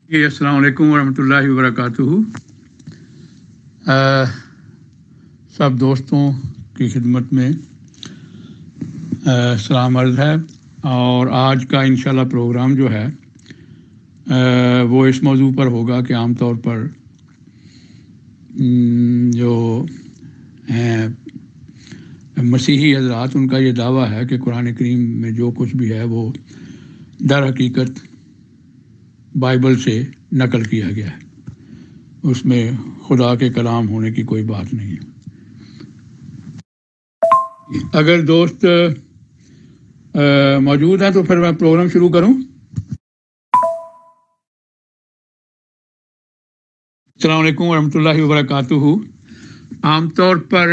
جی السلام علیکم ورحمۃ اللہ وبرکاتہ۔ سب دوستوں کی خدمت میں سلام عرض ہے، اور آج کا انشاءاللہ پروگرام جو ہے وہ اس موضوع پر ہوگا کہ عام طور پر جو ہیں مسیحی حضرات، ان کا یہ دعویٰ ہے کہ قرآن کریم میں جو کچھ بھی ہے وہ در حقیقت بائبل سے نقل کیا گیا ہے، اس میں خدا کے کلام ہونے کی کوئی بات نہیں ہے۔ اگر دوست موجود ہیں تو پھر میں پروگرام شروع کروں۔ السلام علیکم ورحمۃ اللہ وبرکاتہ۔ عام طور پر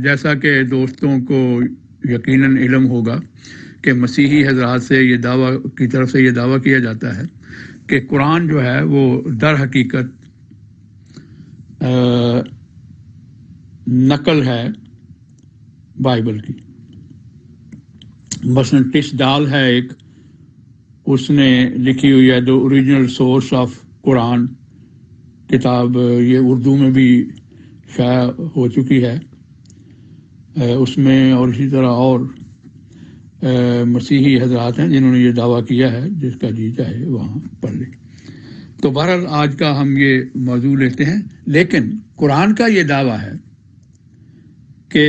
جیسا کہ دوستوں کو یقیناً علم ہوگا کہ مسیحی حضرات سے یہ دعویٰ کی طرف سے یہ دعویٰ کیا جاتا ہے کہ قرآن جو ہے وہ در حقیقت نقل ہے بائبل کی۔ مثلا ٹس ڈال ہے ایک، اس نے لکھی ہوئی ہے دی اوریجنل سورس آف قرآن کتاب، یہ اردو میں بھی شائع ہو چکی ہے اس میں، اور اسی طرح اور مسیحی حضرات ہیں جنہوں نے یہ دعویٰ کیا ہے، جس کا جی چاہے وہاں پڑھ لے۔ تو بہرحال آج کا ہم یہ موضوع لیتے ہیں، لیکن قرآن کا یہ دعویٰ ہے کہ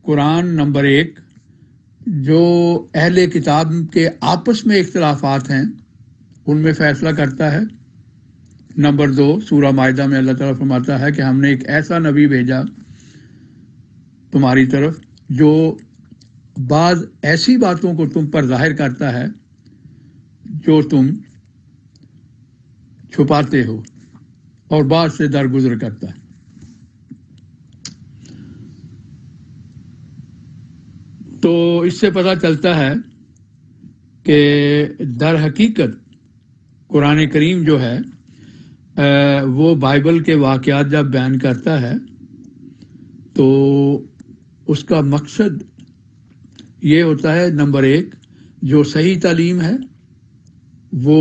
قرآن نمبر 1 جو اہل کتاب کے آپس میں اختلافات ہیں ان میں فیصلہ کرتا ہے۔ نمبر 2 سورہ مائدہ میں اللہ تعالیٰ فرماتا ہے کہ ہم نے ایک ایسا نبی بھیجا تمہاری طرف جو بعض ایسی باتوں کو تم پر ظاہر کرتا ہے جو تم چھپاتے ہو، اور بعض سے درگزر کرتا ہے۔ تو اس سے پتہ چلتا ہے کہ در حقیقت قرآن کریم جو ہے وہ بائبل کے واقعات جب بیان کرتا ہے تو اس کا مقصد یہ ہوتا ہے، نمبر 1 جو صحیح تعلیم ہے وہ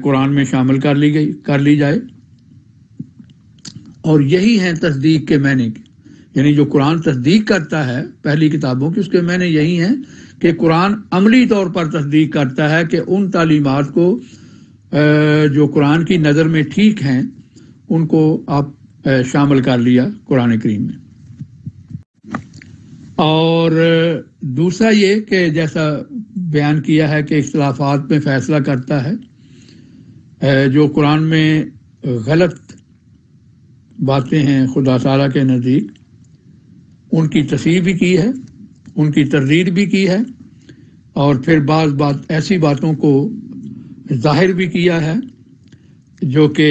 قرآن میں شامل کر لی جائے، اور یہی ہیں تصدیق کے معنی کی، یعنی جو قرآن تصدیق کرتا ہے پہلی کتابوں کی، اس کے معنی یہی ہیں کہ قرآن عملی طور پر تصدیق کرتا ہے کہ ان تعلیمات کو جو قرآن کی نظر میں ٹھیک ہیں ان کو آپ شامل کر لیا قرآن کریم میں۔ اور دوسرا یہ کہ جیسا بیان کیا ہے کہ اختلافات میں فیصلہ کرتا ہے، جو قرآن میں غلط باتیں ہیں خدا تعالیٰ کے نزدیک ان کی تصحیح بھی کی ہے، ان کی تردید بھی کی ہے، اور پھر بعض ایسی باتوں کو ظاہر بھی کیا ہے جو کہ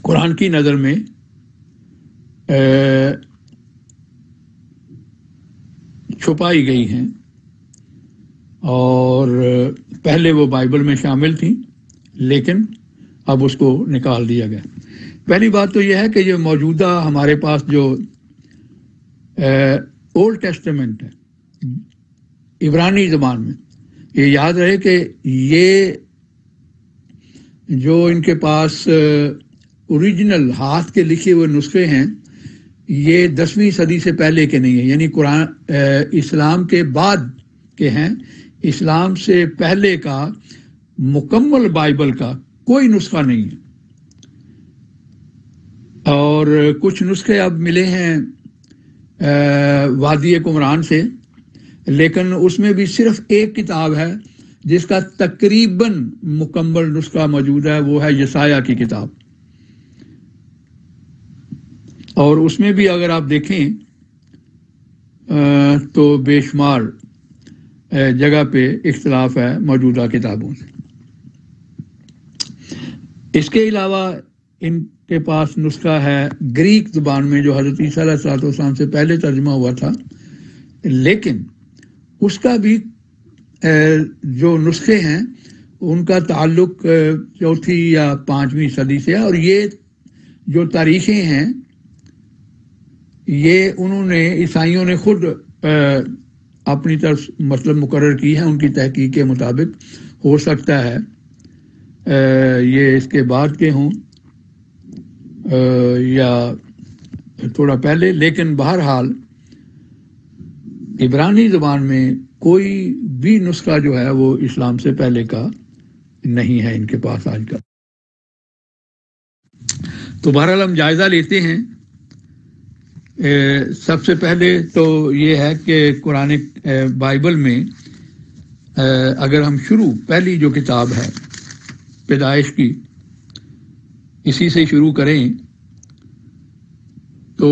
قرآن کی نظر میں چھپائی گئی ہیں، اور پہلے وہ بائبل میں شامل تھیں لیکن اب اس کو نکال دیا گیا۔ پہلی بات تو یہ ہے کہ یہ موجودہ ہمارے پاس جو اولڈ ٹیسٹمنٹ ہے عبرانی زبان میں، یہ یاد رہے کہ یہ جو ان کے پاس اوریجنل ہاتھ کے لکھے ہوئے نسخے ہیں یہ 10ویں صدی سے پہلے کے نہیں ہیں، یعنی قرآن اسلام کے بعد کے ہیں۔ اسلام سے پہلے کا مکمل بائبل کا کوئی نسخہ نہیں ہے، اور کچھ نسخے اب ملے ہیں وادی قمران سے، لیکن اس میں بھی صرف ایک کتاب ہے جس کا تقریباً مکمل نسخہ موجود ہے، وہ ہے یسایہ کی کتاب، اور اس میں بھی اگر آپ دیکھیں تو بے شمار جگہ پہ اختلاف ہے موجودہ کتابوں سے۔ اس کے علاوہ ان کے پاس نسخہ ہے گریک زبان میں جو حضرت عیسیٰ علیہ السلام سے پہلے ترجمہ ہوا تھا، لیکن اس کا بھی جو نسخے ہیں ان کا تعلق 4ویں یا 5ویں صدی سے ہے، اور یہ جو تاریخیں ہیں یہ انہوں نے عیسائیوں نے خود اپنی طرف مطلب مقرر کی ہے ان کی تحقیق کے مطابق، ہو سکتا ہے یہ اس کے بعد کے ہوں یا تھوڑا پہلے، لیکن بہرحال عبرانی زبان میں کوئی بھی نسخہ جو ہے وہ اسلام سے پہلے کا نہیں ہے ان کے پاس آج کل۔ تو بہرحال ہم جائزہ لیتے ہیں۔ سب سے پہلے تو یہ ہے کہ قرآن بائبل میں اگر ہم پہلی جو کتاب ہے پیدائش کی، اسی سے شروع کریں تو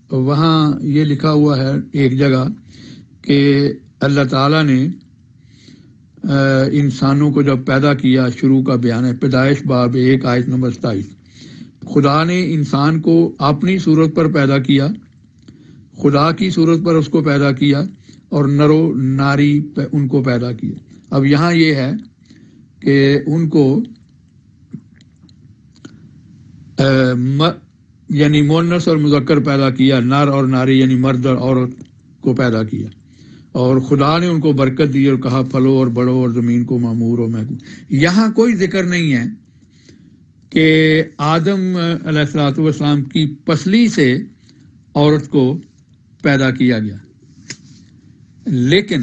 وہاں یہ لکھا ہوا ہے ایک جگہ کہ اللہ تعالیٰ نے انسانوں کو جب پیدا کیا، شروع کا بیان ہے پیدائش باب 1 آیت نمبر 27۔ خدا نے انسان کو اپنی صورت پر پیدا کیا، خدا کی صورت پر اس کو پیدا کیا اور نر و ناری ان کو پیدا کیا۔ اب یہاں یہ ہے کہ ان کو یعنی مؤنث اور مذکر پیدا کیا، نر اور ناری یعنی مرد اور عورت کو پیدا کیا، اور خدا نے ان کو برکت دی اور کہا پھلو اور بڑھو اور زمین کو معمور و محکوم۔ یہاں کوئی ذکر نہیں ہے کہ آدم علیہ السلام کی پسلی سے عورت کو پیدا کیا گیا، لیکن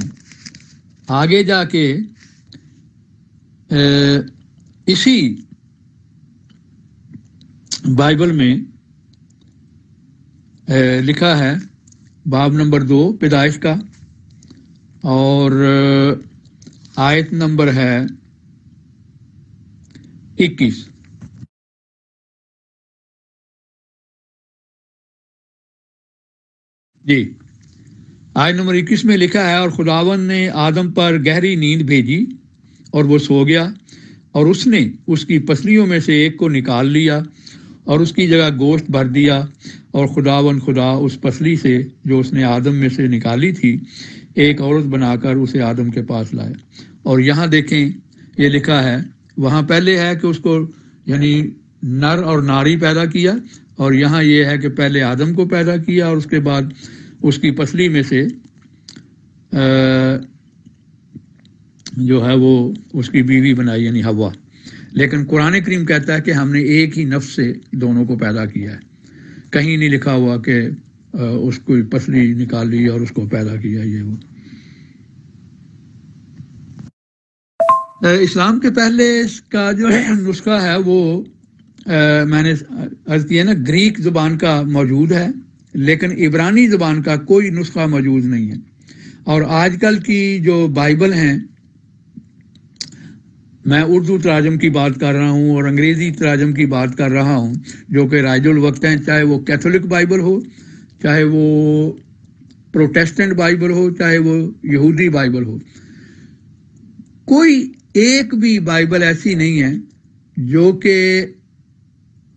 آگے جا کے اسی بائبل میں لکھا ہے باب نمبر 2 پیدائش کا، اور آیت نمبر ہے 21۔ جی، آیت نمبر 21 میں لکھا ہے، اور خداوند نے آدم پر گہری نیند بھیجی اور وہ سو گیا، اور اس نے اس کی پسلیوں میں سے ایک کو نکال لیا اور اس کی جگہ گوشت بھر دیا، اور خدا اس پسلی سے جو اس نے آدم میں سے نکالی تھی ایک عورت بنا کر اسے آدم کے پاس لایا۔ اور یہاں دیکھیں یہ لکھا ہے، وہاں پہلے ہے کہ اس کو یعنی نر اور ناری پیدا کیا، اور یہاں یہ ہے کہ پہلے آدم کو پیدا کیا اور اس کے بعد اس کی پسلی میں سے جو ہے وہ اس کی بیوی بنائی یعنی حوا۔ لیکن قرآن کریم کہتا ہے کہ ہم نے ایک ہی نفس سے دونوں کو پیدا کیا ہے، کہیں نہیں لکھا ہوا کہ اس کو پسلی نکالی اور اس کو پیدا کیا۔ یہ وہ اسلام کے پہلے اس کا جو نسخہ ہے وہ میں نے عرض کیا نا گریک زبان کا موجود ہے، لیکن عبرانی زبان کا کوئی نسخہ موجود نہیں ہے۔ اور آج کل کی جو بائبل ہیں، میں اردو تراجم کی بات کر رہا ہوں اور انگریزی تراجم کی بات کر رہا ہوں جو کہ رائج الوقت ہیں، چاہے وہ کیتھولک بائبل ہو، چاہے وہ پروٹیسٹنٹ بائبل ہو، چاہے وہ یہودی بائبل ہو، کوئی ایک بھی بائبل ایسی نہیں ہے جو کہ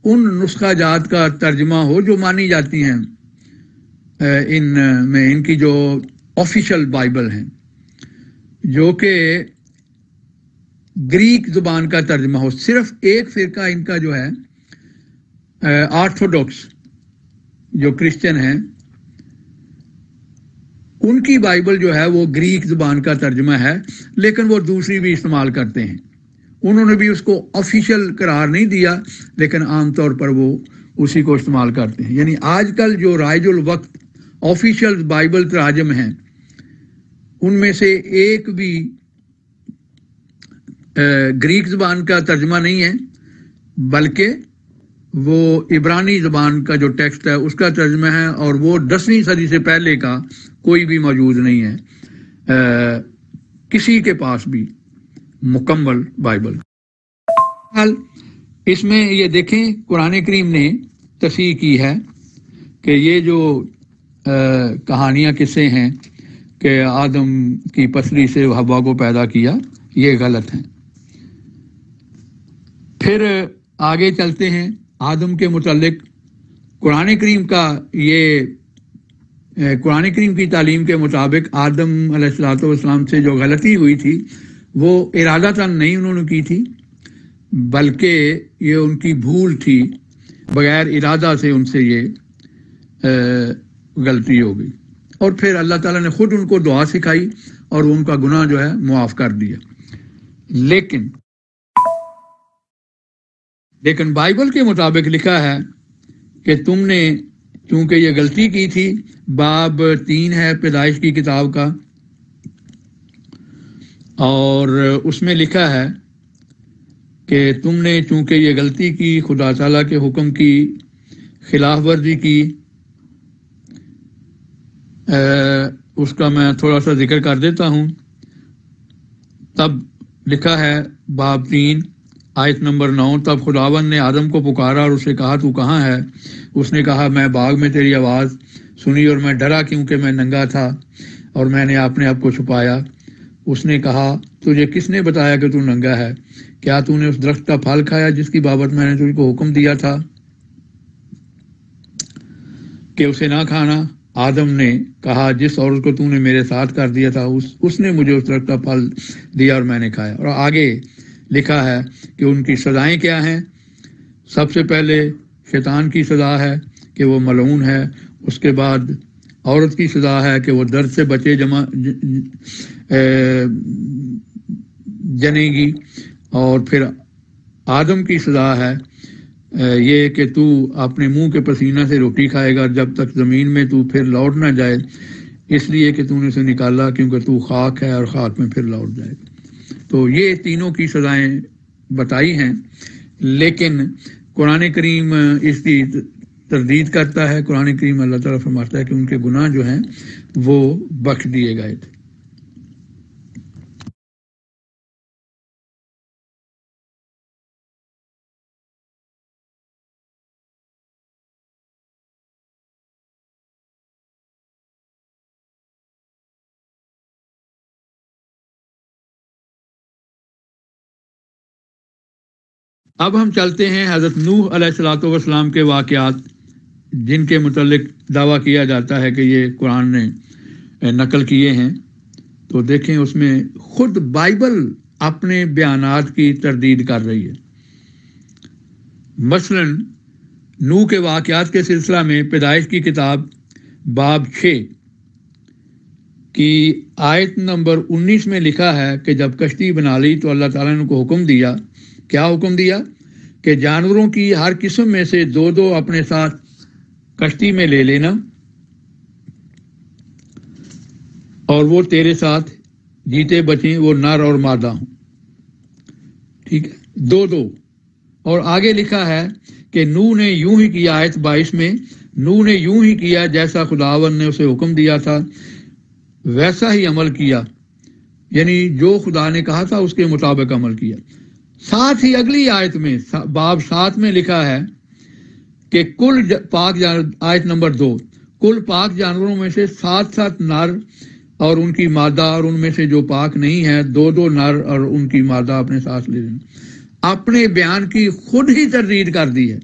ان نسخہ جات کا ترجمہ ہو جو مانی جاتی ہیں ان کی جو آفیشل بائبل ہیں، جو کہ گریک زبان کا ترجمہ ہو۔ صرف ایک فرقہ ان کا جو ہے آرتھوڈوکس جو کرسچن ہیں، ان کی بائبل جو ہے وہ گریک زبان کا ترجمہ ہے، لیکن وہ دوسری بھی استعمال کرتے ہیں۔ انہوں نے بھی اس کو آفیشل قرار نہیں دیا، لیکن عام طور پر وہ اسی کو استعمال کرتے ہیں۔ یعنی آج کل جو رائج الوقت آفیشل بائبل تراجم ہیں، ان میں سے ایک بھی گریک زبان کا ترجمہ نہیں ہے، بلکہ وہ عبرانی زبان کا جو ٹیکسٹ ہے اس کا ترجمہ ہے، اور وہ 10ویں صدی سے پہلے کا کوئی بھی موجود نہیں ہے کسی کے پاس بھی مکمل بائبل۔ اس میں یہ دیکھیں قرآن کریم نے تصحیح کی ہے کہ یہ جو کہانیاں قصے ہیں کہ آدم کی پسلی سے حوا کو پیدا کیا، یہ غلط ہیں۔ پھر آگے چلتے ہیں آدم کے متعلق قرآن کریم کی تعلیم کے مطابق آدم علیہ السلام سے جو غلطی ہوئی تھی وہ ارادتاً نہیں انہوں نے کی تھی، بلکہ یہ ان کی بھول تھی، بغیر ارادہ سے ان سے یہ غلطی ہو گئی، اور پھر اللہ تعالیٰ نے خود ان کو دعا سکھائی اور ان کا گناہ جو ہے معاف کر دیا۔ لیکن بائبل کے مطابق لکھا ہے کہ تم نے چونکہ یہ غلطی کی تھی، باب 3 ہے پیدائش کی کتاب کا، اور اس میں لکھا ہے کہ تم نے چونکہ یہ غلطی کی، خدا تعالیٰ کے حکم کی خلاف ورزی کی۔ اس کا میں تھوڑا سا ذکر کر دیتا ہوں۔ تب لکھا ہے باب 3 آیت نمبر 9، تب خداوند نے آدم کو پکارا اور اسے کہا تو کہاں ہے؟ اس نے کہا میں باغ میں تیری آواز سنی اور میں ڈرا کیونکہ میں ننگا تھا اور میں نے اپنے آپ کو چھپایا۔ اس نے کہا تجھے کس نے بتایا کہ تو ننگا ہے؟ کیا تو نے اس درخت کا پھل کھایا جس کی بابت میں نے تجھ کو حکم دیا تھا کہ اسے نہ کھانا؟ آدم نے کہا جس عورت کو تو نے میرے ساتھ کر دیا تھا اس نے مجھے اس درخت کا پھل دیا اور میں نے کھایا۔ اور آگے لکھا ہے کہ ان کی سزائیں کیا ہیں۔ سب سے پہلے شیطان کی سزا ہے کہ وہ ملعون ہے، اس کے بعد عورت کی سزا ہے کہ وہ درد سے بچے جنے گی، اور پھر آدم کی سزا ہے یہ کہ تو اپنے منہ کے پسینہ سے روٹی کھائے گا جب تک زمین میں تو پھر لوٹ نہ جائے، اس لیے کہ تو نے اسے نکالا کیونکہ تو خاک ہے اور خاک میں پھر لوٹ جائے گا۔ تو یہ تینوں کی سزائیں بتائی ہیں، لیکن قرآن کریم اس کی تردید کرتا ہے۔ قرآن کریم اللہ تعالیٰ فرماتا ہے کہ ان کے گناہ جو ہیں وہ بخش دیے گئے تھے۔ اب ہم چلتے ہیں حضرت نوح علیہ الصلوۃ والسلام کے واقعات، جن کے متعلق دعویٰ کیا جاتا ہے کہ یہ قرآن نے نقل کیے ہیں۔ تو دیکھیں اس میں خود بائبل اپنے بیانات کی تردید کر رہی ہے۔ مثلا نوح کے واقعات کے سلسلہ میں پیدائش کی کتاب باب 6 کی آیت نمبر 19 میں لکھا ہے کہ جب کشتی بنا لی تو اللہ تعالیٰ نے ان کو حکم دیا۔ کیا حکم دیا؟ کہ جانوروں کی ہر قسم میں سے 2 اپنے ساتھ کشتی میں لے لینا، اور وہ تیرے ساتھ جیتے بچیں، وہ نر اور مادہ ہوں۔ ٹھیک ہے، 2 اور آگے لکھا ہے کہ نوح نے یوں ہی کیا، آیت 22 میں نوح نے یوں ہی کیا جیسا خداوند نے اسے حکم دیا تھا، ویسا ہی عمل کیا، یعنی جو خدا نے کہا تھا اس کے مطابق عمل کیا۔ ساتھ ہی اگلی آیت میں باب 7 میں لکھا ہے کہ کل پاک آیت نمبر 2، کل پاک جانوروں میں سے 7 نر اور ان کی مادہ، اور ان میں سے جو پاک نہیں ہے 2 نر اور ان کی مادہ اپنے ساتھ لے لینا۔ اپنے بیان کی خود ہی تردید کر دی ہے۔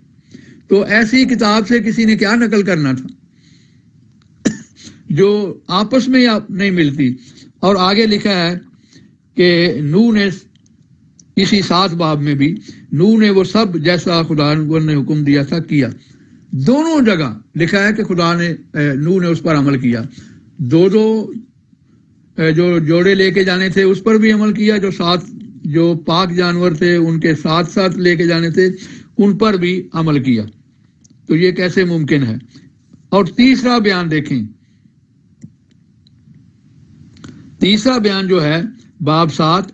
تو ایسی کتاب سے کسی نے کیا نقل کرنا تھا جو آپس میں نہیں ملتی۔ اور آگے لکھا ہے کہ نوح نے اسی 7 باب میں بھی نوح نے وہ سب جیسا خدا نے حکم دیا تھا کیا۔ دونوں جگہ لکھا ہے کہ خدا نے نوح نے اس پر عمل کیا۔ 2 جو جوڑے لے کے جانے تھے اس پر بھی عمل کیا، جو پاک جانور تھے ان کے ساتھ لے کے جانے تھے ان پر بھی عمل کیا۔ تو یہ کیسے ممکن ہے؟ اور تیسرا بیان دیکھیں، تیسرا بیان جو ہے باب 7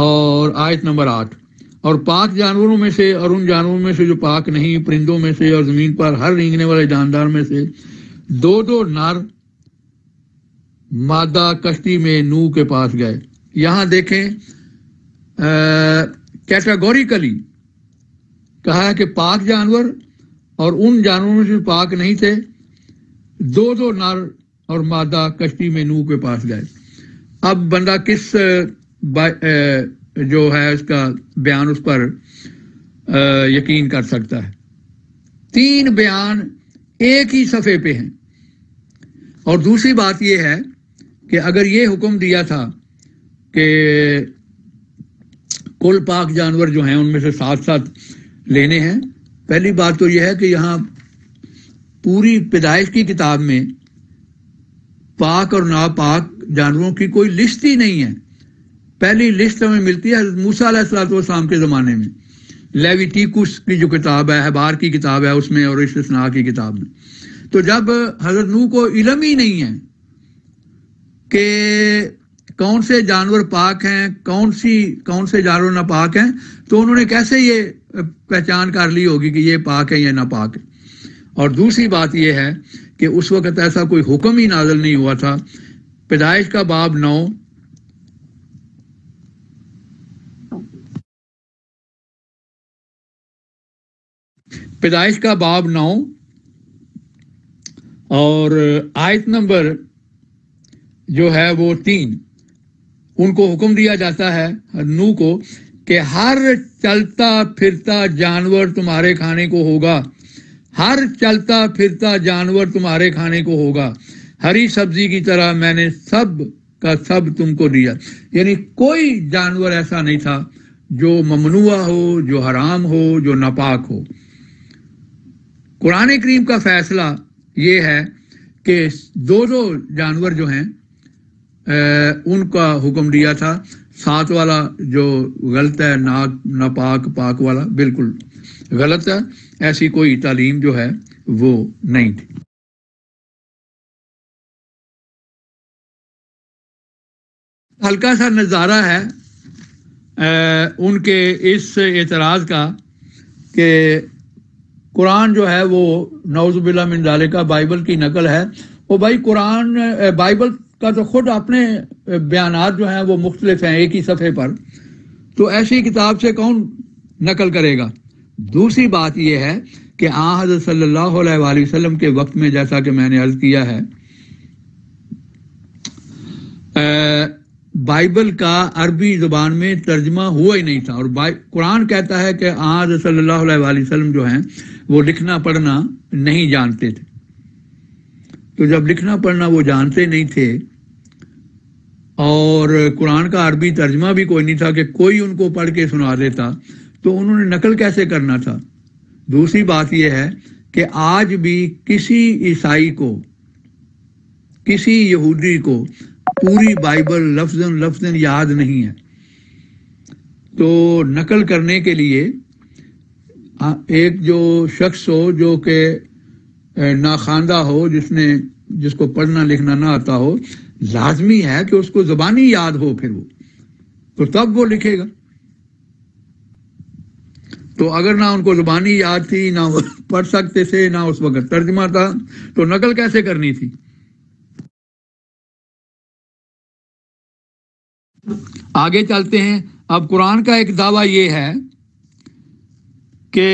اور آیت نمبر 8، اور پاک جانوروں میں سے اور ان جانوروں میں سے جو پاک نہیں، پرندوں میں سے اور زمین پر ہر رینگنے والے جاندار میں سے 2 نر مادہ کشتی میں نوح کے پاس گئے۔ یہاں دیکھیں کیٹاگوریکلی کہا ہے کہ پاک جانور اور ان جانوروں میں سے پاک نہیں تھے، 2 نر اور مادہ کشتی میں نوح کے پاس گئے۔ اب بندہ کس جو ہے اس کا بیان اس پر یقین کر سکتا ہے؟ 3 بیان ایک ہی صفحے پہ ہیں۔ اور دوسری بات یہ ہے کہ اگر یہ حکم دیا تھا کہ کل پاک جانور جو ہیں ان میں سے 7 لینے ہیں، پہلی بات تو یہ ہے کہ یہاں پوری پیدائش کی کتاب میں پاک اور ناپاک جانوروں کی کوئی لسٹ ہی نہیں ہے۔ پہلی لسٹ ہمیں ملتی ہے حضرت موسیٰ علیہ السلام کے زمانے میں، لیویٹیکس کی جو کتاب ہے، احبار کی کتاب ہے اس میں، اور استثناء کی کتاب میں۔ تو جب حضرت نوح کو علم ہی نہیں ہے کہ کون سے جانور پاک ہیں، کون سے جانور ناپاک ہیں، تو انہوں نے کیسے یہ پہچان کر لی ہوگی کہ یہ پاک ہے یا ناپاک ہے؟ اور دوسری بات یہ ہے کہ اس وقت ایسا کوئی حکم ہی نازل نہیں ہوا تھا۔ پیدائش کا باب 9 پیدائش کا باب 9 اور آیت نمبر جو ہے وہ 3، ان کو حکم دیا جاتا ہے نوح کو کہ ہر چلتا پھرتا جانور تمہارے کھانے کو ہوگا، ہر چلتا پھرتا جانور تمہارے کھانے کو ہوگا، ہری سبزی کی طرح میں نے سب کا سب تم کو دیا۔ یعنی کوئی جانور ایسا نہیں تھا جو ممنوع ہو، جو حرام ہو، جو ناپاک ہو۔ قرآن کریم کا فیصلہ یہ ہے کہ دو جانور جو ہیں ان کا حکم دیا تھا، 7 والا جو غلط ہے، ناپاک پاک والا بالکل غلط ہے، ایسی کوئی تعلیم جو ہے وہ نہیں تھی۔ ہلکا سا نظارہ ہے ان کے اس اعتراض کا کہ قرآن جو ہے وہ نعوذ باللہ من ذالک بائبل کی نقل ہے۔ وہ بھائی قرآن بائبل کا تو خود اپنے بیانات جو ہیں وہ مختلف ہیں ایک ہی صفحے پر، تو ایسی کتاب سے کون نقل کرے گا؟ دوسری بات یہ ہے کہ حضرت صلی اللہ علیہ وآلہ وسلم کے وقت میں، جیسا کہ میں نے عرض کیا ہے، بائبل کا عربی زبان میں ترجمہ ہوا ہی نہیں تھا، اور قرآن کہتا ہے کہ حضرت صلی اللہ علیہ وآلہ وسلم جو ہیں وہ لکھنا پڑھنا نہیں جانتے تھے۔ تو جب لکھنا پڑھنا وہ جانتے نہیں تھے اور قرآن کا عربی ترجمہ بھی کوئی نہیں تھا کہ کوئی ان کو پڑھ کے سنا دیتا، تو انہوں نے نقل کیسے کرنا تھا؟ دوسری بات یہ ہے کہ آج بھی کسی عیسائی کو، کسی یہودی کو پوری بائبل لفظاً یاد نہیں ہے، تو نقل کرنے کے لیے ایک جو شخص ہو جو کہ ناخواندہ ہو، جس کو پڑھنا لکھنا نہ آتا ہو، لازمی ہے کہ اس کو زبانی یاد ہو، پھر وہ تو تب وہ لکھے گا۔ تو اگر نہ ان کو زبانی یاد تھی، نہ پڑھ سکتے تھے، نہ اس وقت ترجمہ تھا، تو نقل کیسے کرنی تھی؟ آگے چلتے ہیں۔ اب قرآن کا ایک دعویٰ یہ ہے کہ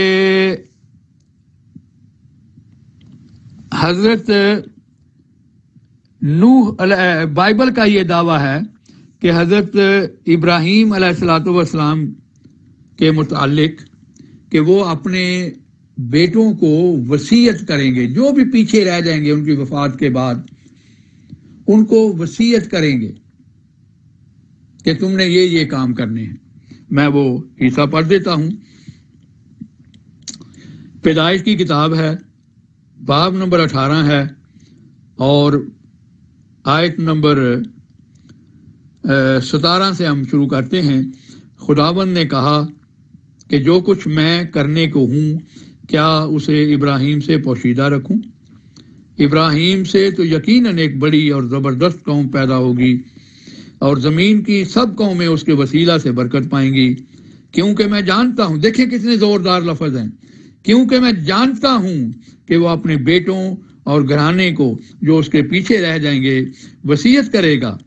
حضرت نوح بائبل کا یہ دعویٰ ہے کہ حضرت ابراہیم علیہ السلام کے متعلق کہ وہ اپنے بیٹوں کو وصیت کریں گے، جو بھی پیچھے رہ جائیں گے ان کی وفات کے بعد، ان کو وصیت کریں گے کہ تم نے یہ کام کرنے ہیں۔ میں وہ حصہ پڑھ دیتا ہوں۔ پیدائش کی کتاب ہے، باب نمبر 18 ہے، اور آیت نمبر 17 سے ہم شروع کرتے ہیں۔ خداوند نے کہا کہ جو کچھ میں کرنے کو ہوں، کیا اسے ابراہیم سے پوشیدہ رکھوں؟ ابراہیم سے تو یقیناً ایک بڑی اور زبردست قوم پیدا ہوگی، اور زمین کی سب قومیں اس کے وسیلہ سے برکت پائیں گی، کیونکہ میں جانتا ہوں، دیکھیں کتنے زوردار لفظ ہیں، کیونکہ میں جانتا ہوں کہ وہ اپنے بیٹوں اور گھرانے کو جو اس کے پیچھے رہ جائیں گے وصیت کرے گا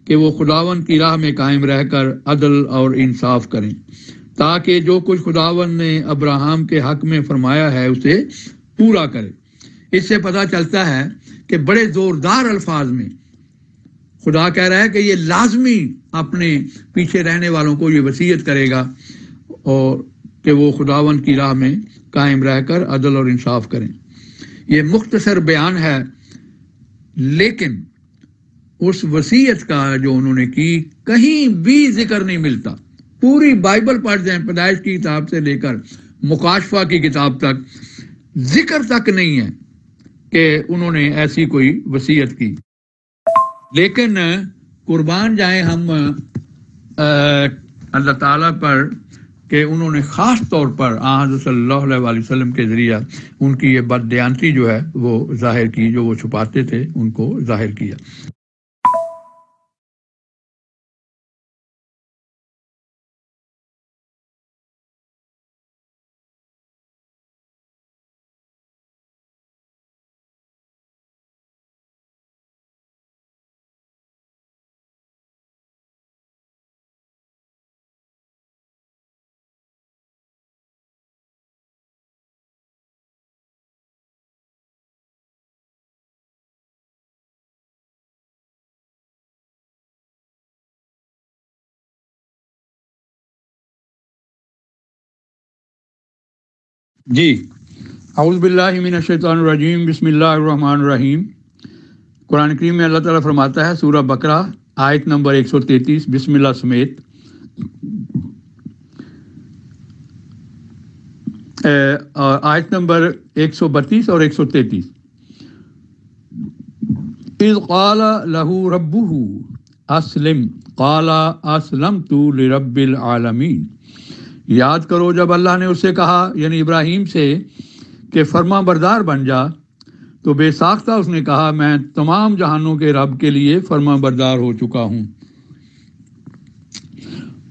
کہ وہ خداوند کی راہ میں قائم رہ کر عدل اور انصاف کریں، تاکہ جو کچھ خداوند نے ابراہیم کے حق میں فرمایا ہے اسے پورا کرے۔ اس سے پتہ چلتا ہے کہ بڑے زوردار الفاظ میں خدا کہہ رہا ہے کہ یہ لازمی اپنے پیچھے رہنے والوں کو یہ وصیت کرے گا، اور کہ وہ خداوند کی راہ میں قائم رہ کر عدل اور انصاف کریں۔ یہ مختصر بیان ہے، لیکن اس وصیت کا جو انہوں نے کی کہیں بھی ذکر نہیں ملتا۔ پوری بائبل پڑھ جائیں، پیدائش کی کتاب سے لے کر مکاشفہ کی کتاب تک، ذکر تک نہیں ہے کہ انہوں نے ایسی کوئی وصیت کی۔ لیکن قربان جائیں ہم اللہ تعالیٰ پر کہ انہوں نے خاص طور پر حضرت صلی اللہ علیہ وسلم کے ذریعہ ان کی یہ بددیانتی جو ہے وہ ظاہر کی، جو وہ چھپاتے تھے ان کو ظاہر کیا۔ جی، اعوذ باللہ من الشیطان الرجیم، بسم اللہ الرحمن الرحیم۔ قرآن کریم میں اللہ تعالیٰ فرماتا ہے، سورہ بقرہ آیت نمبر 133 بسم اللہ سمیت، آیت نمبر 132 اور 133، اذ قال لہ ربہ اسلم قال اسلمت لرب العالمین۔ یاد کرو جب اللہ نے اسے کہا، یعنی ابراہیم سے، کہ فرما بردار بن جا، تو بے ساختہ اس نے کہا میں تمام جہانوں کے رب کے لیے فرما بردار ہو چکا ہوں۔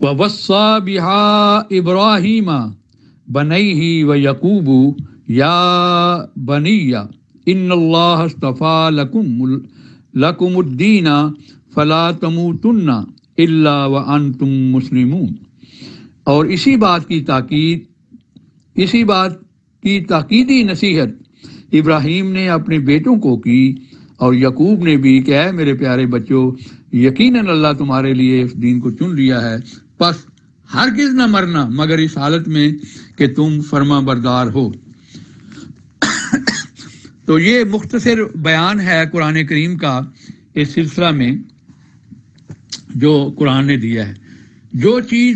وَوَصَّى بِهَا إِبْرَاهِيمَ بَنَيْهِ وَيَعْقُوبُ يَا بَنِيَّ إِنَّ اللَّهَ اصْطَفَىٰ لَكُمُ الدِّينَ فَلَا تَمُوتُنَّ إِلَّا وَأَنْتُمْ مُسْلِمُونَ۔ اور اسی بات کی تاکیدی نصیحت ابراہیم نے اپنے بیٹوں کو کی اور یعقوب نے بھی کہ اے میرے پیارے بچوں، یقیناً اللہ تمہارے لیے اس دین کو چن لیا ہے، پس ہرگز نہ مرنا مگر اس حالت میں کہ تم فرما بردار ہو۔ تو یہ مختصر بیان ہے قرآن کریم کا اس سلسلہ میں جو قرآن نے دیا ہے۔ جو چیز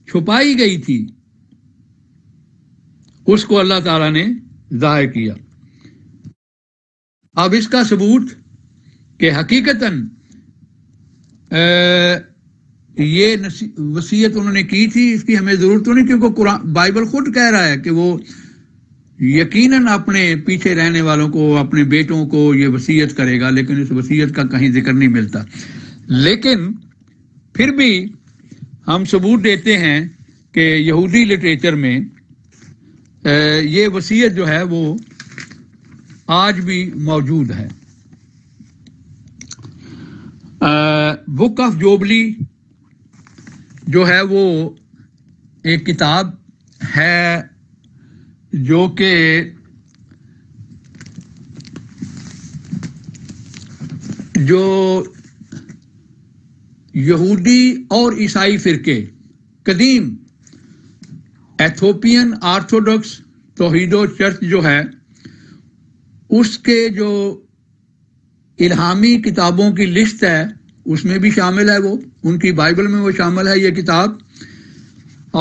چھپائی گئی تھی اس کو اللہ تعالیٰ نے ظاہر کیا۔ اب اس کا ثبوت کہ حقیقتاً یہ وصیت انہوں نے کی تھی، اس کی ہمیں ضرورت تو نہیں، کیونکہ قرآن بائبل خود کہہ رہا ہے کہ وہ یقیناً اپنے پیچھے رہنے والوں کو، اپنے بیٹوں کو یہ وصیت کرے گا، لیکن اس وصیت کا کہیں ذکر نہیں ملتا۔ لیکن پھر بھی ہم ثبوت دیتے ہیں کہ یہودی لٹریچر میں یہ وصیت جو ہے وہ آج بھی موجود ہے۔ بک آف جوبلی جو ہے وہ ایک کتاب ہے جو کہ یہودی اور عیسائی فرقے، قدیم ایتھوپین آرتھوڈکس توحیدو چرچ جو ہے، اس کے جو الہامی کتابوں کی لسٹ ہے اس میں بھی شامل ہے، وہ ان کی بائبل میں وہ شامل ہے یہ کتاب۔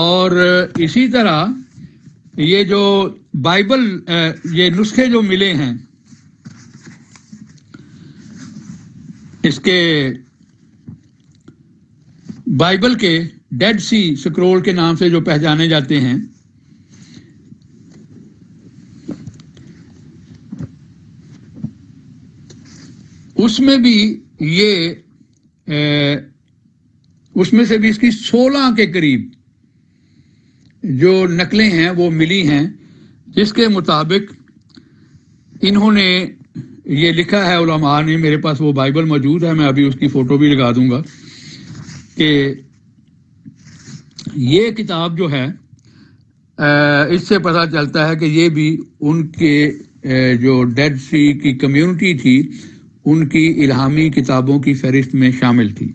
اور اسی طرح یہ جو بائبل یہ نسخے جو ملے ہیں اس کے بائبل کے ڈیڈ سی سکرول کے نام سے جو پہچانے جاتے ہیں، اس میں بھی یہ اس میں سے بھی اس کی 16 کے قریب جو نقلیں ہیں وہ ملی ہیں، جس کے مطابق انہوں نے یہ لکھا ہے علماء نے، میرے پاس وہ بائبل موجود ہے، میں ابھی اس کی فوٹو بھی لگا دوں گا، کہ یہ کتاب جو ہے اس سے پتہ چلتا ہے کہ یہ بھی ان کے جو ڈیڈ سی کی کمیونٹی تھی ان کی الہامی کتابوں کی فہرست میں شامل تھی۔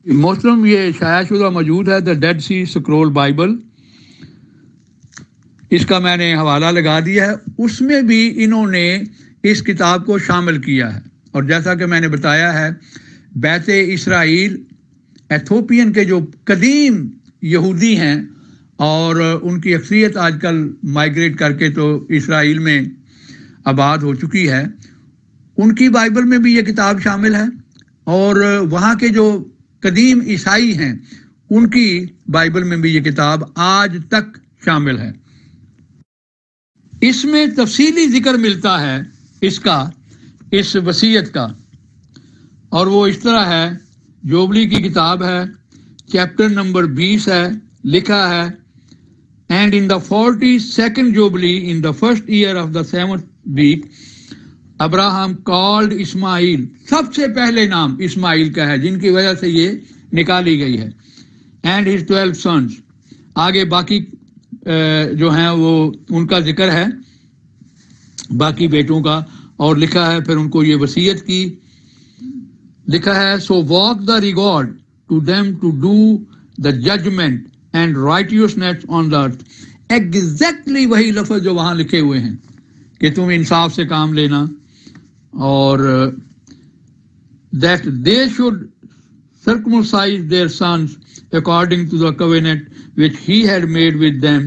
محترم، یہ شائع شدہ موجود ہے، دا ڈیڈ سی سکرول بائبل، اس کا میں نے حوالہ لگا دیا ہے۔ اس میں بھی انہوں نے اس کتاب کو شامل کیا ہے، اور جیسا کہ میں نے بتایا ہے، بیت اسرائیل ایتھوپین کے جو قدیم یہودی ہیں اور ان کی اکثریت آج کل مائیگریٹ کر کے تو اسرائیل میں آباد ہو چکی ہے، ان کی بائبل میں بھی یہ کتاب شامل ہے، اور وہاں کے جو قدیم عیسائی ہیں ان کی بائبل میں بھی یہ کتاب آج تک شامل ہے۔ اس میں تفصیلی ذکر ملتا ہے اس وصیت کا، اور وہ اس طرح ہے۔ جوبلی کی کتاب ہے، چیپٹر نمبر 20 ہے، لکھا ہے and in the 42nd jubilee in the first year of the 7th week Abraham called اسماعیل، سب سے پہلے نام اسماعیل کا ہے جن کی وجہ سے یہ نکالی گئی ہے، اینڈ ہز 12 sons، آگے باقی جو ہیں وہ ان کا ذکر ہے، باقی بیٹوں کا، اور لکھا ہے پھر ان کو یہ وصیت کی، لکھا ہے so walk the regard to them to do the judgment and righteousness on the earth, exactly وہی لفظ جو وہاں لکھے ہوئے ہیں کہ تم انصاف سے کام لینا، اور that they should circumcise their sons according to the covenant which he had made with them,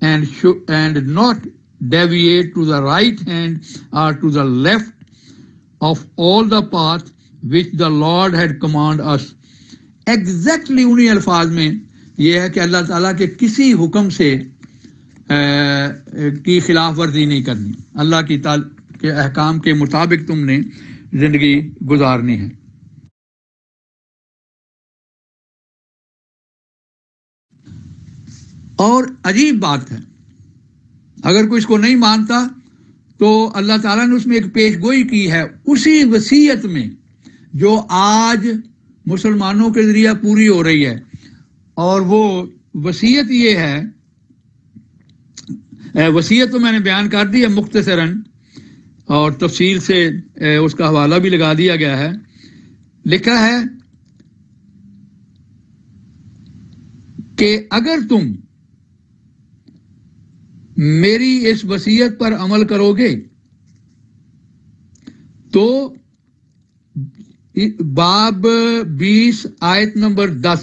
and not deviate to the right hand or to the left of all the path which the Lord had commanded us. Exactly انہی الفاظ میں یہ ہے کہ اللہ تعالیٰ کے کسی حکم سے کی خلاف ورزی نہیں کرنی، اللہ کے احکام کے مطابق تم نے زندگی گزارنی ہے۔ اور عجیب بات ہے، اگر کوئی اس کو نہیں مانتا تو اللہ تعالیٰ نے اس میں ایک پیش گوئی کی ہے اسی وصیت میں جو آج مسلمانوں کے ذریعہ پوری ہو رہی ہے، اور وہ وصیت یہ ہے، وصیت تو میں نے بیان کر دی ہے مختصراً، اور تفصیل سے اس کا حوالہ بھی لگا دیا گیا ہے۔ لکھا ہے کہ اگر تم میری اس وصیت پر عمل کرو گے تو باب 20 آیت نمبر 10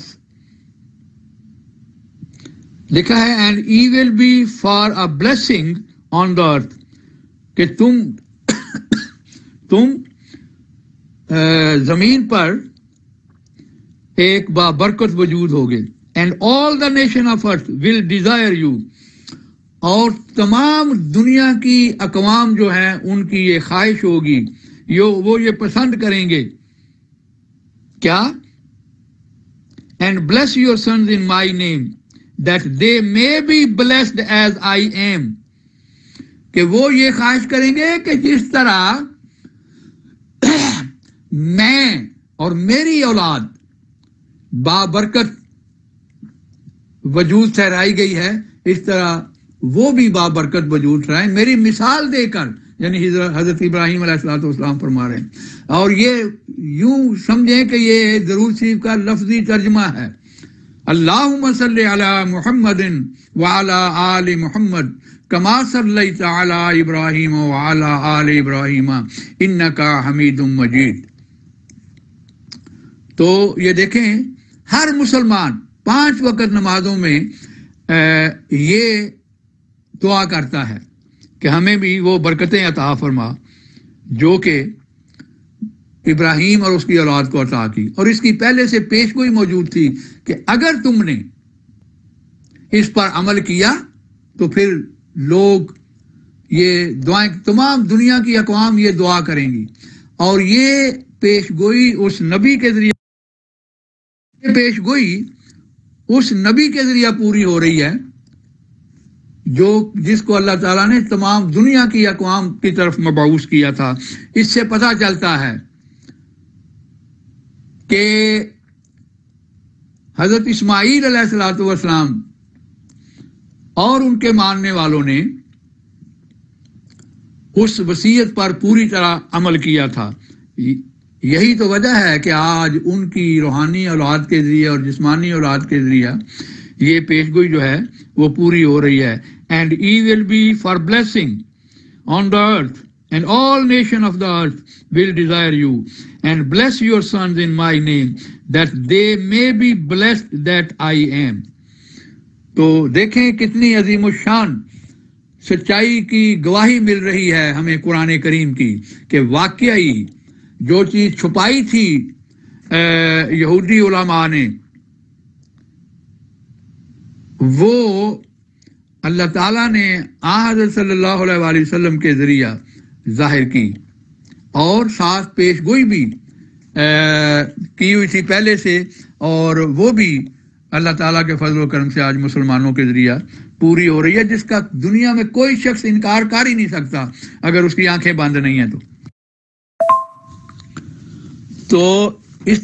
لکھا ہے and he will be for a blessing on the earth, کہ تم زمین پر ایک بابرکت وجود ہوگے، and all the nation of earth will desire you, اور تمام دنیا کی اقوام جو ہیں ان کی یہ خواہش ہوگی، وہ یہ پسند کریں گے کیا، and bless your sons in my name that they may be blessed as I am, کہ وہ یہ خواہش کریں گے کہ جس طرح میں اور میری اولاد بابرکت وجود ٹھہرائی گئی ہے، اس طرح وہ بھی بابرکت وجود ٹھہرائیں، میری مثال دے کر، یعنی حضرت ابراہیم علیہ السلام فرما رہے ہیں۔ اور یہ یوں سمجھیں کہ یہ ضرور شریف کا لفظی ترجمہ ہے، اللہم صلی علی محمد وعلی آل محمد کما صلیت علی ابراہیم وعلی آل ابراہیم انک حمید مجید۔ تو یہ دیکھیں ہر مسلمان 5 وقت نمازوں میں یہ دعا کرتا ہے کہ ہمیں بھی وہ برکتیں عطا فرما جو کہ ابراہیم اور اس کی اولاد کو عطا کی، اور اس کی پہلے سے پیش گوئی موجود تھی کہ اگر تم نے اس پر عمل کیا تو پھر لوگ یہ دعائیں، تمام دنیا کی اقوام یہ دعا کریں گی، اور یہ پیش گوئی اس نبی کے ذریعے پوری ہو رہی ہے جس کو اللہ تعالیٰ نے تمام دنیا کی اقوام کی طرف مبعوث کیا تھا۔ اس سے پتہ چلتا ہے کہ حضرت اسماعیل علیہ السلام اور ان کے ماننے والوں نے اس وصیت پر پوری طرح عمل کیا تھا۔ یہی تو وجہ ہے کہ آج ان کی روحانی اولاد کے ذریعے اور جسمانی اولاد کے ذریعے یہ پیشگوئی جو ہے وہ پوری ہو رہی ہے۔ And he will be for blessing on the earth and all nation of the earth will desire you, and bless your sons in my name, that they may be blessed that I am. تو دیکھیں کتنی عظیم الشان سچائی کی گواہی مل رہی ہے ہمیں قرآن کریم کی کہ واقعی جو چیز چھپائی تھی یہودی علماء نے وہ اللہ تعالیٰ نے حضرت صلی اللہ علیہ وسلم کے ذریعہ ظاہر کی اور ساتھ پیش گوئی بھی کی ہوئی تھی پہلے سے، اور وہ بھی اللہ تعالیٰ کے فضل و کرم سے آج مسلمانوں کے ذریعہ پوری ہو رہی ہے، جس کا دنیا میں کوئی شخص انکار کر ہی نہیں سکتا اگر اس کی آنکھیں بند نہیں ہیں تو اس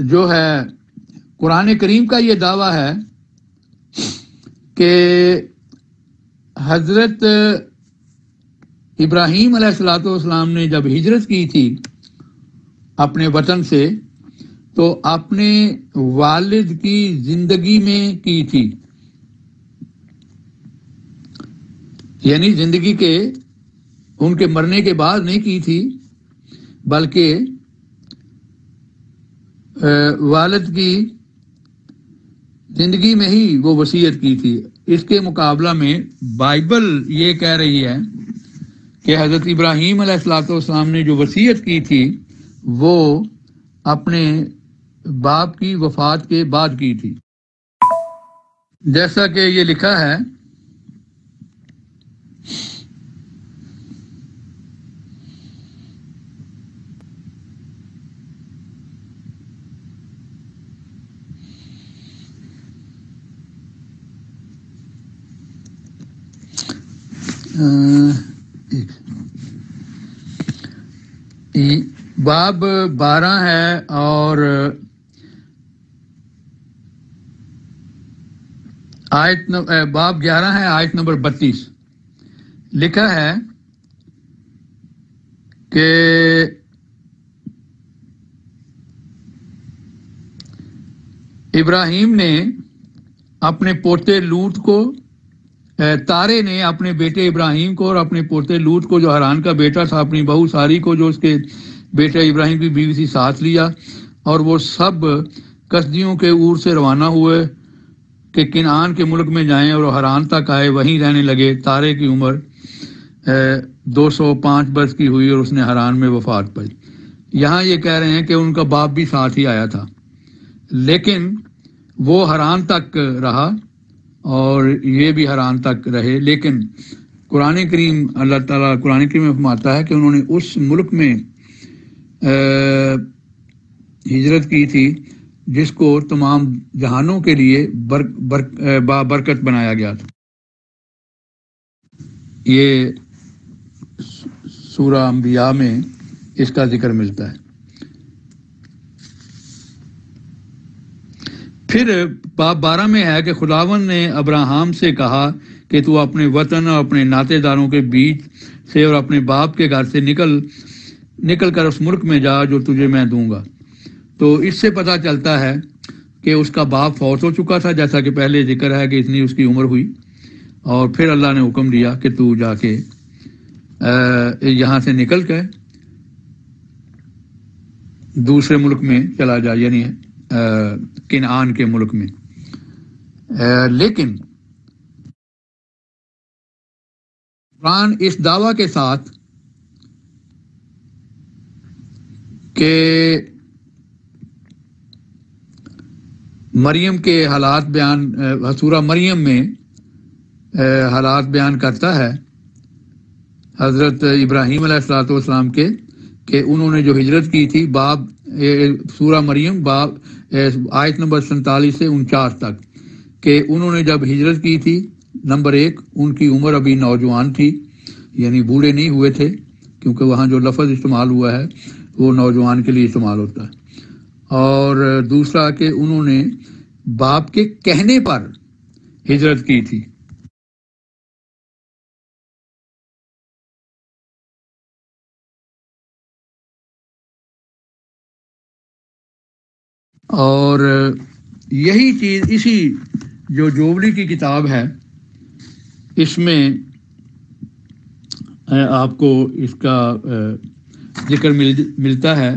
جو ہے قرآن کریم کا یہ دعویٰ ہے کہ حضرت ابراہیم علیہ الصلوۃ والسلام نے جب ہجرت کی تھی اپنے وطن سے تو اپنے والد کی زندگی میں کی تھی، یعنی زندگی کے ان کے مرنے کے بعد نہیں کی تھی، بلکہ والد کی زندگی میں ہی وہ وصیت کی تھی۔ اس کے مقابلہ میں بائبل یہ کہہ رہی ہے کہ حضرت ابراہیم علیہ الصلوۃ والسلام نے جو وصیت کی تھی وہ اپنے باپ کی وفات کے بعد کی تھی، جیسا کہ یہ لکھا ہے باب 12 ہے اور باب 11 ہے، آیت نمبر 32 لکھا ہے کہ ابراہیم نے اپنے پوتے لوط کو، تارے نے اپنے بیٹے ابراہیم کو اور اپنے پوتے لوط کو جو حران کا بیٹا تھا، اپنی بہو ساری کو جو اس کے بیٹے ابراہیم کی بیوی تھی ساتھ لیا، اور وہ سب کسدیوں کے اور سے روانہ ہوئے کہ کنعان کے ملک میں جائیں، اور حران تک آئے، وہیں رہنے لگے۔ تارے کی عمر 205 برس کی ہوئی اور اس نے حران میں وفات پائی۔ یہاں یہ کہہ رہے ہیں کہ ان کا باپ بھی ساتھ ہی آیا تھا، لیکن وہ حران تک رہا اور یہ بھی حران تک رہے، لیکن قرآن کریم، اللہ تعالیٰ قرآن کریم میں فرماتا ہے کہ انہوں نے اس ملک میں ہجرت کی تھی جس کو تمام جہانوں کے لیے بابرکت بنایا گیا تھا۔ یہ سورہ انبیاء میں اس کا ذکر ملتا ہے۔ پھر باب 12 میں ہے کہ خداوند نے ابراہیم سے کہا کہ تو اپنے وطن اور اپنے ناطے داروں کے بیچ سے اور اپنے باپ کے گھر سے نکل کر اس ملک میں جا جو تجھے میں دوں گا۔ تو اس سے پتہ چلتا ہے کہ اس کا باپ فوت ہو چکا تھا، جیسا کہ پہلے ذکر ہے کہ اتنی اس کی عمر ہوئی، اور پھر اللہ نے حکم دیا کہ تو جا کے یہاں سے نکل کے دوسرے ملک میں چلا جا، یعنی کنعان کے ملک میں۔ لیکن قرآن اس دعویٰ کے ساتھ کہ مریم کے حالات بیان، سورہ مریم میں حالات بیان کرتا ہے حضرت ابراہیم علیہ الصلوۃ والسلام کے، کہ انہوں نے جو ہجرت کی تھی، باب سورہ مریم باب آیت نمبر 47 سے 49 تک، کہ انہوں نے جب ہجرت کی تھی، نمبر 1 ان کی عمر ابھی نوجوان تھی، یعنی بوڑھے نہیں ہوئے تھے، کیونکہ وہاں جو لفظ استعمال ہوا ہے وہ نوجوان کے لیے استعمال ہوتا ہے، اور دوسرا کہ انہوں نے باپ کے کہنے پر ہجرت کی تھی۔ اور یہی چیز اسی جو جوبلی کی کتاب ہے اس میں آپ کو اس کا ذکر ملتا ہے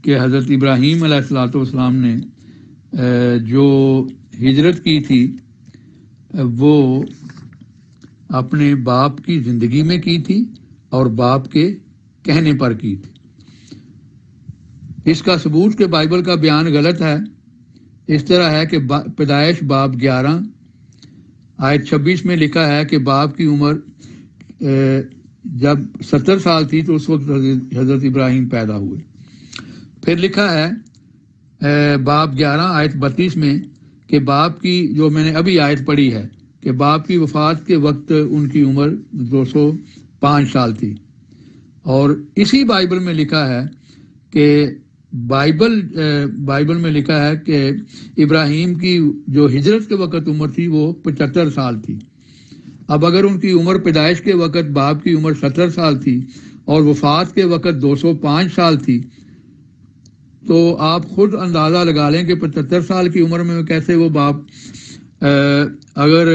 کہ حضرت ابراہیم علیہ الصلوۃ والسلام نے جو ہجرت کی تھی وہ اپنے باپ کی زندگی میں کی تھی اور باپ کے کہنے پر کی تھی۔ اس کا ثبوت کہ بائبل کا بیان غلط ہے اس طرح ہے کہ پیدائش باب 11 آیت 26 میں لکھا ہے کہ باپ کی عمر جب 70 سال تھی تو اس وقت حضرت ابراہیم پیدا ہوئے۔ پھر لکھا ہے باب 11 آیت 32 میں کہ باپ کی، جو میں نے ابھی آیت پڑھی ہے، کہ باپ کی وفات کے وقت ان کی عمر 205 سال تھی۔ اور اسی بائبل میں لکھا ہے کہ بائبل میں لکھا ہے کہ ابراہیم کی جو ہجرت کے وقت عمر تھی وہ 75 سال تھی۔ اب اگر ان کی عمر پیدائش کے وقت باپ کی عمر 70 سال تھی اور وفات کے وقت 205 سال تھی تو آپ خود اندازہ لگا لیں کہ 75 سال کی عمر میں کیسے وہ باپ، اگر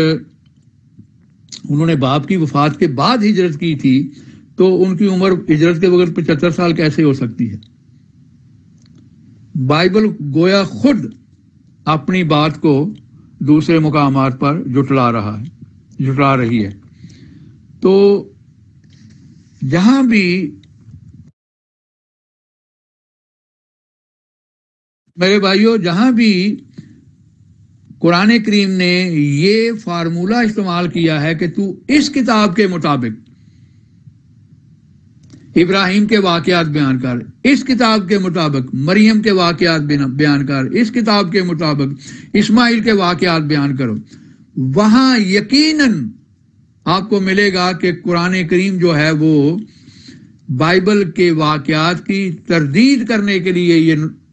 انہوں نے باپ کی وفات کے بعد ہجرت کی تھی تو ان کی عمر ہجرت کے وقت 75 سال کیسے ہو سکتی ہے؟ بائبل گویا خود اپنی بات کو دوسرے مقامات پر جھٹلا رہی ہے۔ تو جہاں بھی میرے بھائیوں، جہاں بھی قرآن کریم نے یہ فارمولہ استعمال کیا ہے کہ تو اس کتاب کے مطابق ابراہیم کے واقعات بیان کر، اس کتاب کے مطابق مریم کے واقعات بیان کر، اس کتاب کے مطابق اسماعیل کے واقعات بیان کرو، وہاں یقیناً آپ کو ملے گا کہ قرآن کریم جو ہے وہ بائبل کے واقعات کی تردید کرنے کے لیے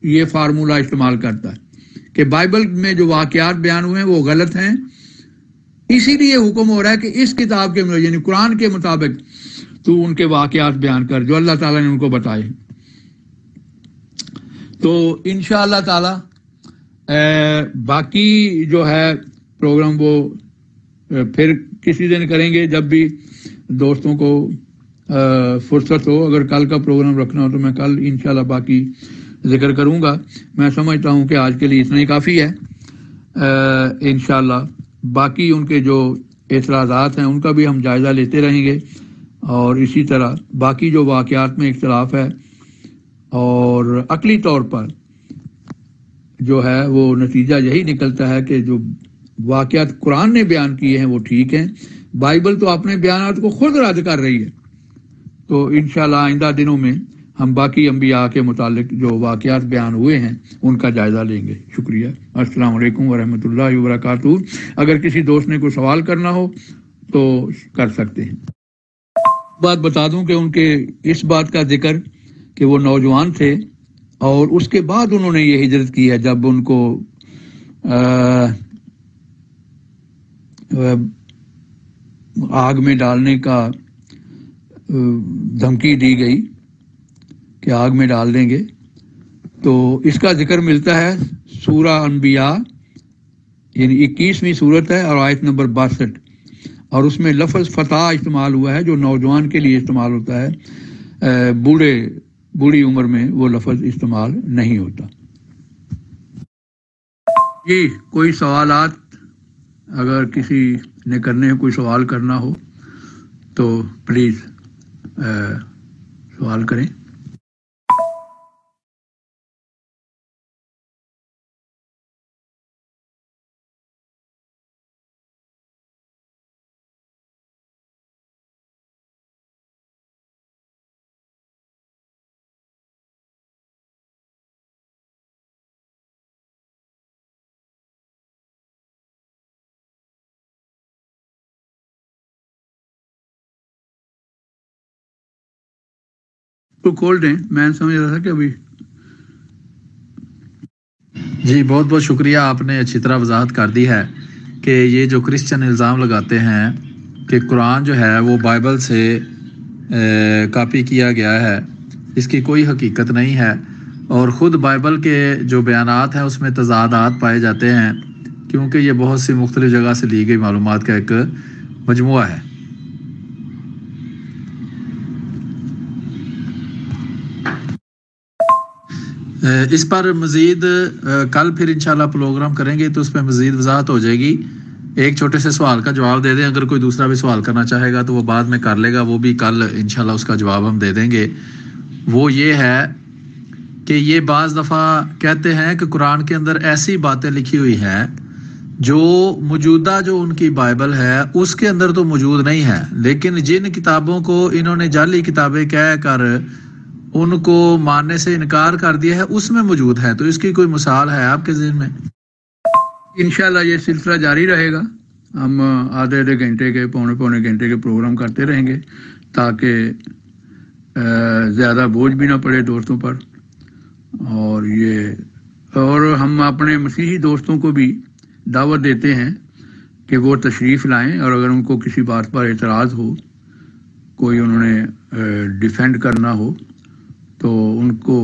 یہ فارمولہ استعمال کرتا ہے کہ بائبل میں جو واقعات بیان ہوئے ہیں وہ غلط ہیں، اسی لیے حکم ہو رہا ہے کہ اس کتاب کے یعنی قرآن کے مطابق تو ان کے واقعات بیان کر جو اللہ تعالیٰ نے ان کو بتائے۔ تو انشاءاللہ تعالی باقی جو ہے پروگرام وہ پھر کسی دن کریں گے جب بھی دوستوں کو فرصت ہو۔ اگر کل کا پروگرام رکھنا ہو تو میں کل انشاءاللہ باقی ذکر کروں گا۔ میں سمجھتا ہوں کہ آج کے لیے اتنا ہی کافی ہے۔ انشاءاللہ باقی ان کے جو اعتراضات ہیں ان کا بھی ہم جائزہ لیتے رہیں گے، اور اسی طرح باقی جو واقعات میں اختلاف ہے اور عقلی طور پر جو ہے وہ نتیجہ یہی نکلتا ہے کہ جو واقعات قرآن نے بیان کیے ہیں وہ ٹھیک ہیں، بائبل تو اپنے بیانات کو خود رد کر رہی ہے۔ تو انشاءاللہ آئندہ دنوں میں ہم باقی انبیاء کے متعلق جو واقعات بیان ہوئے ہیں ان کا جائزہ لیں گے۔ شکریہ۔ السلام علیکم ورحمۃ اللہ وبرکاتہ۔ اگر کسی دوست نے کوئی سوال کرنا ہو تو کر سکتے ہیں۔ بات بتا دوں کہ ان کے اس بات کا ذکر کہ وہ نوجوان تھے اور اس کے بعد انہوں نے یہ ہجرت کی ہے جب ان کو آگ میں ڈالنے کا دھمکی دی گئی کہ آگ میں ڈال دیں گے۔ تو اس کا ذکر ملتا ہے سورہ انبیاء یعنی 21ویں سورت ہے اور آیت نمبر 62، اور اس میں لفظ فتح استعمال ہوا ہے جو نوجوان کے لیے استعمال ہوتا ہے، بوڑھی عمر میں وہ لفظ استعمال نہیں ہوتا۔ جی کوئی سوالات اگر کسی نے کرنے ہو، کوئی سوال کرنا ہو تو پلیز سوال کریں۔ تو کھول دیں، میں سمجھ رہا تھا کہ ابھی۔ جی بہت بہت شکریہ، آپ نے اچھی طرح وضاحت کر دی ہے کہ یہ جو کرسچن الزام لگاتے ہیں کہ قرآن جو ہے وہ بائبل سے کاپی کیا گیا ہے، اس کی کوئی حقیقت نہیں ہے۔ اور خود بائبل کے جو بیانات ہیں اس میں تضادات پائے جاتے ہیں، کیونکہ یہ بہت سی مختلف جگہ سے لی گئی معلومات کا ایک مجموعہ ہے۔ اس پر مزید کل پھر انشاءاللہ پروگرام کریں گے تو اس پہ مزید وضاحت ہو جائے گی۔ ایک چھوٹے سے سوال کا جواب دے دیں، اگر کوئی دوسرا بھی سوال کرنا چاہے گا تو وہ بعد میں کر لے گا، وہ بھی کل انشاءاللہ اس کا جواب ہم دے دیں گے۔ وہ یہ ہے کہ یہ بعض دفعہ کہتے ہیں کہ قرآن کے اندر ایسی باتیں لکھی ہوئی ہیں جو موجودہ جو ان کی بائبل ہے اس کے اندر تو موجود نہیں ہے، لیکن جن کتابوں کو انہوں نے جعلی کتابیں کہہ کر ان کو ماننے سے انکار کر دیا ہے اس میں موجود ہے، تو اس کی کوئی مثال ہے آپ کے ذہن میں؟ انشاءاللہ یہ سلسلہ جاری رہے گا، ہم آدھے گھنٹے کے پونے گھنٹے کے پروگرام کرتے رہیں گے تاکہ زیادہ بوجھ بھی نہ پڑے دوستوں پر، اور ہم اپنے مسیحی دوستوں کو بھی دعوت دیتے ہیں کہ وہ تشریف لائیں، اور اگر ان کو کسی بات پر اعتراض ہو، کوئی انہوں نے ڈیفینڈ کرنا ہو تو ان کو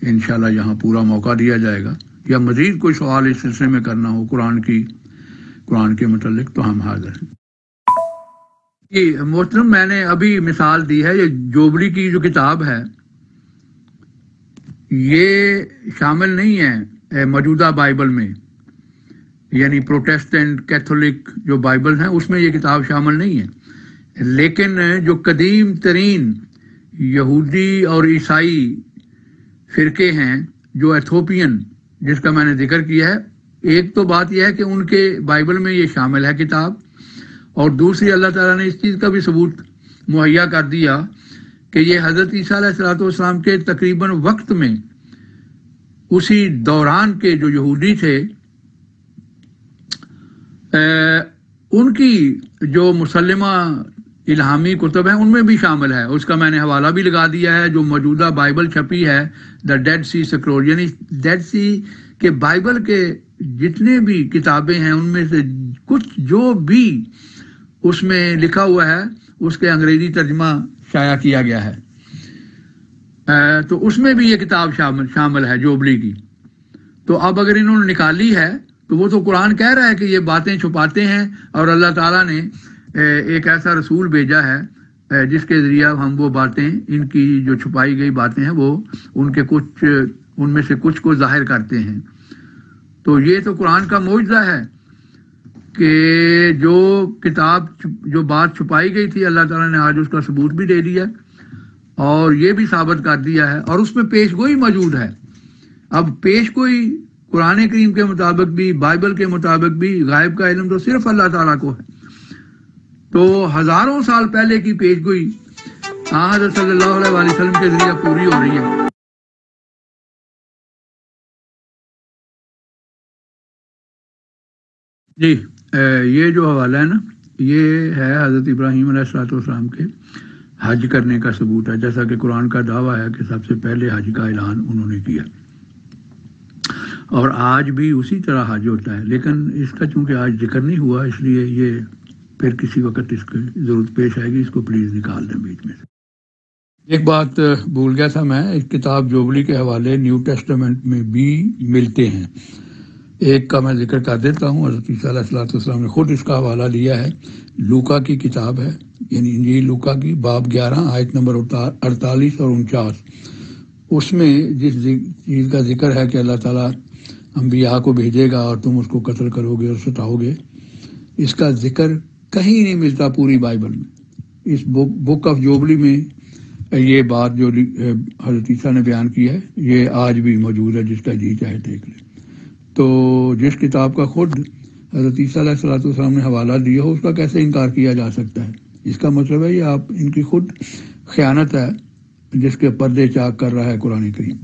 انشاءاللہ یہاں پورا موقع دیا جائے گا، یا مزید کوئی سوال اس سلسلے میں کرنا ہو قرآن کے متعلق تو ہم حاضر ہیں۔ محترم، میں نے ابھی مثال دی ہے، یہ جوبلی کی جو کتاب ہے یہ شامل نہیں ہے موجودہ بائبل میں، یعنی پروٹیسٹنٹ کیتھولک جو بائبل ہیں اس میں یہ کتاب شامل نہیں ہے، لیکن جو قدیم ترین یہودی اور عیسائی فرقے ہیں جو ایتھوپین، جس کا میں نے ذکر کیا ہے، ایک تو بات یہ ہے کہ ان کے بائبل میں یہ شامل ہے کتاب، اور دوسری اللہ تعالیٰ نے اس چیز کا بھی ثبوت مہیا کر دیا کہ یہ حضرت عیسیٰ علیہ السلام کے تقریباً وقت میں اسی دوران کے جو یہودی تھے ان کی جو مسلمہ الہامی کتب ہیں ان میں بھی شامل ہے، اس کا میں نے حوالہ بھی لگا دیا ہے۔ جو موجودہ بائبل چھپی ہے دا ڈیڈ سی سکرول، یعنی ڈیڈ سی کے بائبل کے جتنے بھی کتابیں ہیں ان میں سے کچھ جو بھی اس میں لکھا ہوا ہے اس کے انگریزی ترجمہ شائع کیا گیا ہے، تو اس میں بھی یہ کتاب شامل ہے جوبلی کی۔ تو اب اگر انہوں نے نکالی ہے تو وہ تو قرآن کہہ رہا ہے کہ یہ باتیں چھپاتے ہیں، اور اللہ تعالیٰ نے ایک ایسا رسول بھیجا ہے جس کے ذریعہ ہم وہ باتیں، ان کی جو چھپائی گئی باتیں ہیں وہ ان میں سے کچھ کو ظاہر کرتے ہیں۔ تو یہ تو قرآن کا معجزہ ہے کہ جو کتاب جو بات چھپائی گئی تھی اللہ تعالیٰ نے آج اس کا ثبوت بھی دے دیا، اور یہ بھی ثابت کر دیا ہے، اور اس میں پیش گوئی موجود ہے۔ اب پیش گوئی قرآن کریم کے مطابق بھی، بائبل کے مطابق بھی، غائب کا علم تو صرف اللہ تعالیٰ کو ہے، تو ہزاروں سال پہلے کی پیش گوئی حضرت صلی اللہ علیہ وسلم کے ذریعے پوری ہو رہی ہے۔ جی، یہ جو حوالہ ہے نا، یہ ہے حضرت ابراہیم علیہ السلام کے حج کرنے کا ثبوت ہے، جیسا کہ قرآن کا دعویٰ ہے کہ سب سے پہلے حج کا اعلان انہوں نے کیا، اور آج بھی اسی طرح حج ہوتا ہے، لیکن اس کا چونکہ آج ذکر نہیں ہوا اس لیے یہ پھر کسی وقت اس کی ضرورت پیش آئے گی، اس کو پلیز نکال دیں بیچ میں سے۔ ایک بات بھول گیا تھا میں، ایک کتاب جوبلی کے حوالے نیو ٹیسٹمنٹ میں بھی ملتے ہیں، ایک کا میں ذکر کر دیتا ہوں، حضرت عیسیٰ علیہ السلام نے خود اس کا حوالہ لیا ہے، لوکا کی کتاب ہے، یعنی انجیل لوکا کی باب 11 آیت نمبر 48 اور 49، اس میں جس چیز کا ذکر ہے کہ اللہ تعالیٰ انبیاء کو بھیجے گا اور تم اس کو قتل کرو گے اور ستاؤ گے، اس کا ذکر کہیں نہیں ملتا پوری بائبل میں۔ اس بک آف جوبلی میں یہ بات جو حضرت عیسیٰ نے بیان کی ہے یہ آج بھی موجود ہے، جس کا جی چاہے دیکھ لے۔ تو جس کتاب کا خود حضرت عیسیٰ علیہ السلام نے حوالہ دیا ہو اس کا کیسے انکار کیا جا سکتا ہے؟ اس کا مطلب ہے یہ آپ ان کی خود خیانت ہے جس کے پردے چاک کر رہا ہے قرآن کریم۔